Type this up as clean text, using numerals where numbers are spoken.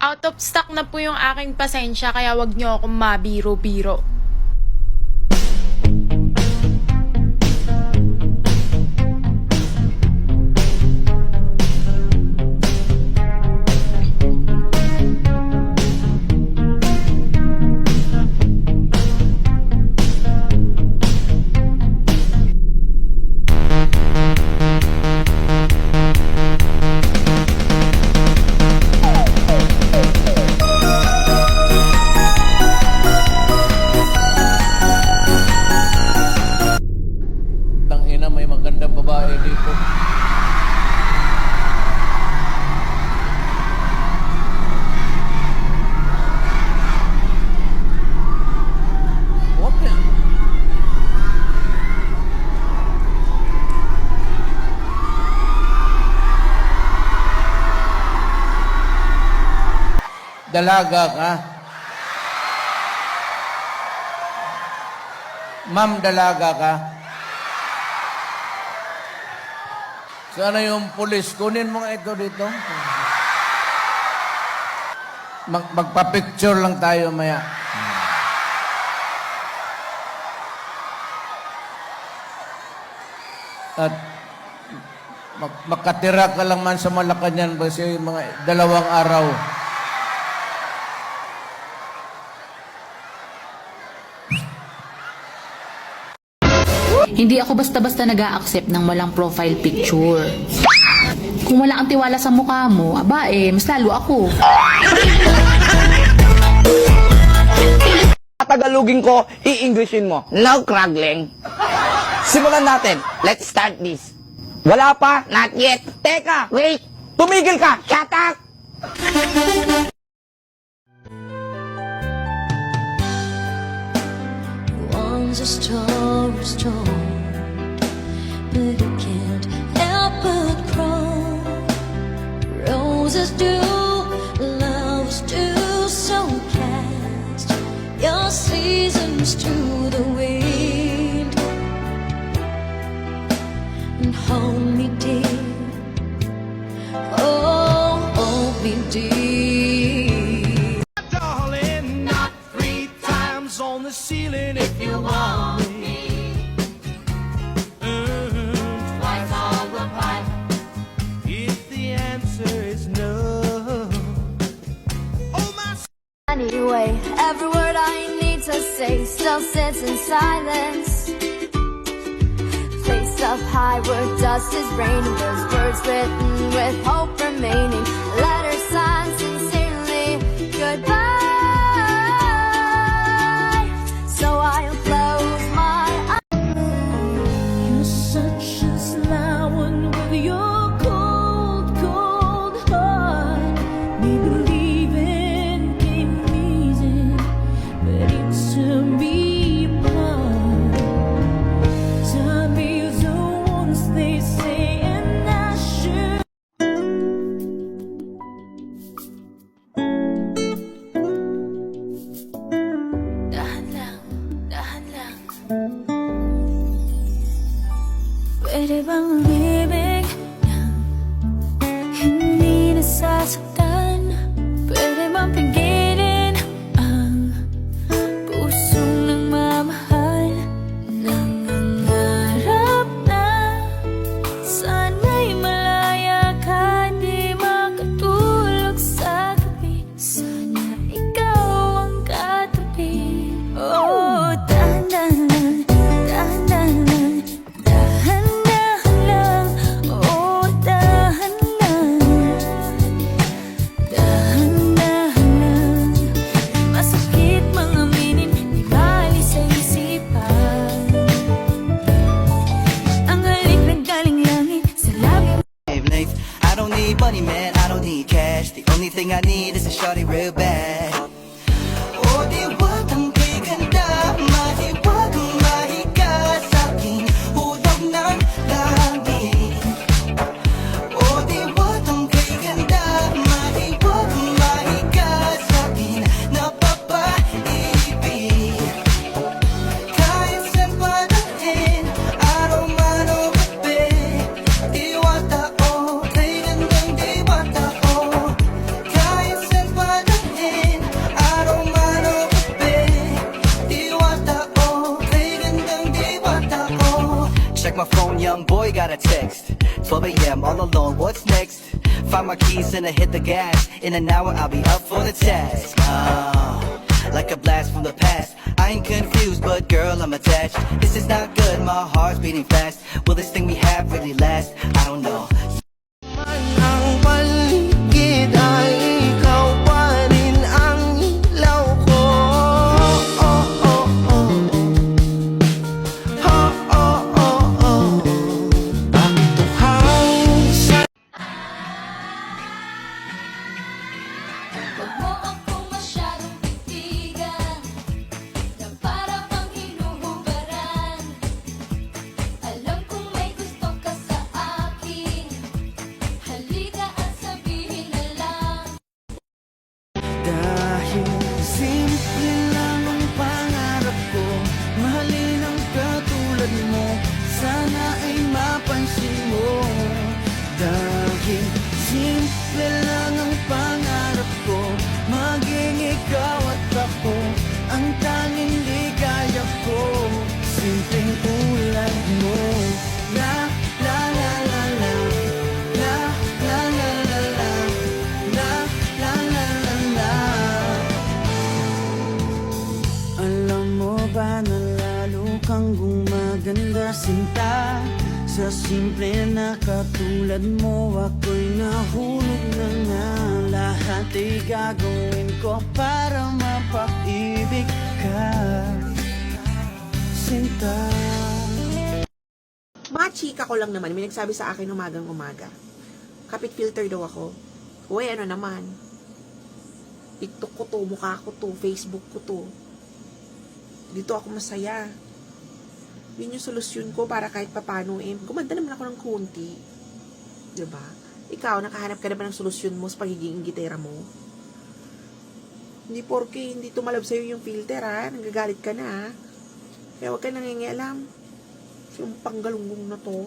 Out of stock na po yung aking pasensya kaya wag niyo akong mabiro-biro. Tangina, may magandang babae dito. What the? Dalaga ka? Ma'am, dalaga ka? Sana yung pulis, kunin mo nga ito dito. Magpa-picture lang tayo maya. At makatira ka lang man sa Malacanang kasi mga 2 araw. Hindi ako basta-basta nag-a-accept ng walang profile picture. Kung wala kang tiwala sa mukha mo, aba mas lalo ako. Tagalogin ko, i-Englishin mo. No craggling. Simulan natin. Let's start this. Wala pa? Not yet. Teka, wait. Tumigil ka. Shut up. Once a story told, but it can't help but grow. Roses do, lovers do, so cast your seasons to the wind and hold me dear. Oh, hold me dear. Darling, not 3 times on the ceiling if you want me. Twice on the pipe if the answer is no. Oh my. Anyway, every word I need to say still sits in silence. Place up high where dust is raining. There's words written with hope remaining. Letters signed sincerely goodbye. So I'll close my eyes. You're such a sly one with your cold, cold heart. Me believing came easy, but it's to be apart. Time is the ones they say, and I should. Dahan lang, dahan lang. Pwede bang umibig nang hindi nasasaktan? Pwede bang pigilin ang pusong nagmamahal? Nangangarap na sana'y malaya ka, di makatulog sa gabi. Sana ikaw ang katabi. Oh, dahan-dahan lang, dahan-dahan lang, dahan-dahan lang. Oh, dahan lang, dahan-dahan lang. Masakit mga aminin, di bali sa isipan. Ang halik na galing langit sa labi. Nights. I don't need money, man, I don't need cash. The only thing I need is a shorty real bad. Oh, di wag kang giganda, mahiwag kang mahiga sa'kin. Hulog ng langit. Oh, di wag kang giganda, mahiwag kang mahiga sa'kin. Napapaibig. Kahit saan padalhin, araw man o gabi. Diwata o, kay gandang diwata o. Kahit saan padalhin, young boy got a text. 12 a.m. all alone, what's next? Find my keys and I hit the gas. In an hour I'll be up for the task. Like a blast from the past. I ain't confused, but girl, I'm attached. This is not good, my heart's beating fast. Will this thing we have really last? I don't know. Ang paligid ay ikaw pa rin ang ilaw ko. Oh, oh, oh, oh. Oh, oh, oh, oh. Bakit tuhang sa Huwag mo akong masyadong titigan Na para bang hinuhubaran Alam kong may gusto ka sa akin Halika at sabihin na lang Dahil simple lang ang pangarap ko Mahalin ang katulad mo Sana ay mapansin mo Dahil simple lang ang pangarap ko Maging ikaw at ako Ang tanging ligaya ko Simpleng tulad mo La la la la la La la la la la La la la la la Alam mo ba na lalo kang gumaganda sinta Sa simple na katulad mo ako'y nahulog na nga Lahat ay gagawin ko para mapag-ibig ka Sinta Mga chika ko lang naman, may nagsabi sa akin umagang-umaga. Kapit filter daw ako. Uy, ano naman? TikTok ko to, mukha ko to, Facebook ko to. Dito ako masaya. Yun yung solusyon ko para kahit papano gumanda naman ako ng konti. Diba? Ikaw, nakahanap ka naman ng solusyon mo sa pagiging gitera mo. Hindi porke hindi tumalab sa'yo yung filter ha. Nagagalit ka na ha. Kaya huwag ka nangingialam. Yung panggalunggong na to.